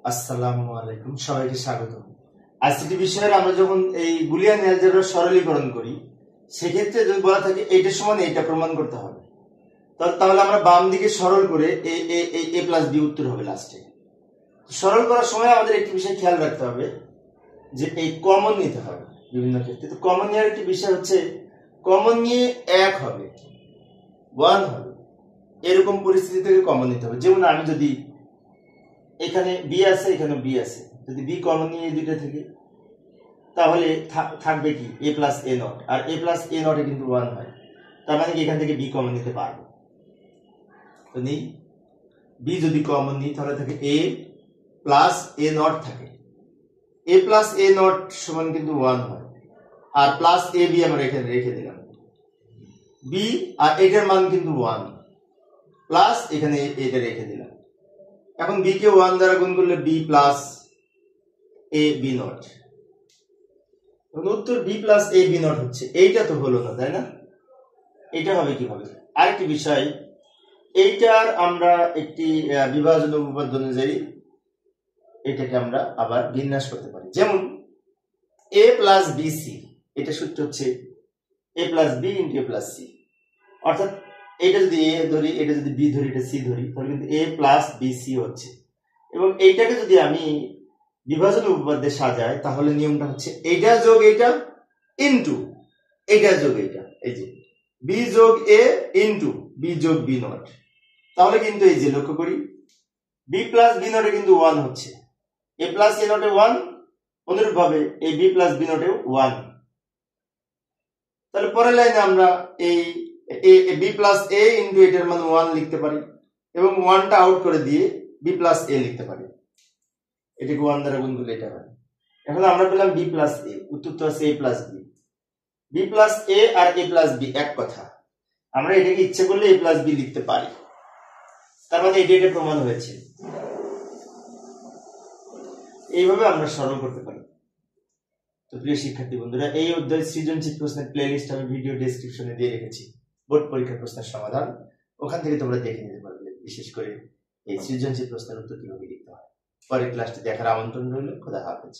আসসালামু আলাইকুম, সবাইকে স্বাগত। আইসিটি বিষয়ের আমরা যখন এই বুলিয়ান অ্যালজেব্রার সরলীকরণ করি, সেক্ষেত্রে যদি বলা থাকে এইটা সমান এইটা প্রমাণ করতে হবে, তাহলে আমরা বাম দিকে সরল করে এ প্লাস বি উত্তর হবে লাস্টে। সরল করার সময় আমাদের একটি বিষয় খেয়াল রাখতে হবে যে এই কমন নিতে হবে বিভিন্ন ক্ষেত্রে। তো কমন নেওয়ার একটি বিষয় হচ্ছে কমন নিয়ে এক হবে, 1 হবে, এরকম পরিস্থিতি থেকে কমন নিতে হবে। যেমন আমি যদি এখানে বি আছে, এখানে বি আছে, যদি বি কমন নিয়ে এই দুইটা থেকে, তাহলে থাকবে কি এ প্লাস এ নট, আর এ প্লাস এ নটে কিন্তু 1 হয়, তার মানে কি এখান থেকে বি কমন নিতে পারবো। তো নেই, বি যদি কমন নিই তাহলে থাকে এ প্লাস এ নট থাকে, এ প্লাস এ নট সমান কিন্তু 1 হয়, আর প্লাস এ বি আমরা এখানে রেখে দিলাম বি, আর এটার মান কিন্তু 1 প্লাস এখানে এটা রেখে দিলাম। এখন বি কে 1 দ্বারা গুণ করলে B plus A B naught, উত্তর B plus A B naught হচ্ছে। এইটা তো হলো না, তাই না? এটা হবে কিভাবে? আরেকটি বিষয়, এইটার আমরা একটি বিভাজন উপপাদ্য অনুযায়ী এটাকে আমরা আবার বিন্যাস করতে পারি। যেমন এ প্লাস বি সি, এটা সূত্র হচ্ছে এ প্লাস বি ইন্টু এ প্লাস সি, অর্থাৎ এটা যদি এ ধরি, এটা যদি বি ধরি, এটা সি ধরি, তাহলে কিন্তু এ প্লাস বি সি হচ্ছে। এবং এইটাকে যদি আমি বিভাজন উপপাদ্যে সাজাই, তাহলে নিয়মটা হচ্ছে এইটা যোগ এইটা ইন্টু এইটা যোগ এইটা, এই যে বি যোগ এ ইন্টু বি যোগ বি নট। তাহলে কিন্তু এই যে লক্ষ্য করি বি প্লাস বি নটে কিন্তু 1 হচ্ছে, এ প্লাস এ নটে 1, অনুরূপ ভাবে এই বি প্লাস বি নটেও 1। তাহলে পরের লাইনে আমরা এই বি প্লাস এ ইন্টু এটার মান 1 লিখতে পারি, এবং 1টা আউট করে দিয়ে বি প্লাস এ লিখতে পারি, এটাকে 1 দ্বারা গুণ করলে এটা হয়। এখন আমরা পেলাম বি প্লাস এ, উত্তর তো আছে এ plus B. B plus A R A plus B এক কথা, আমরা এটাকে ইচ্ছে করলে এ প্লাস বি লিখতে পারি, তার মানে এটা প্রমাণ হয়েছে। এইভাবে আমরা সরল করতে পারি। তো প্রিয় শিক্ষার্থী বন্ধুরা, এই অধ্যায় সৃজনশীল প্রশ্নের প্লেলিস্ট আমি ভিডিও ডেসক্রিপশনে দিয়ে রেখেছি, বোর্ড পরীক্ষার প্রশ্নের সমাধান, ওখান থেকে তোমরা দেখে নিতে পারবে, বিশেষ করে এই সৃজনশীল প্রশ্নের উত্তর কিভাবে লিখতে হয়। পরের ক্লাসটি দেখার আমন্ত্রণ রইল। খোদা হাফেজ।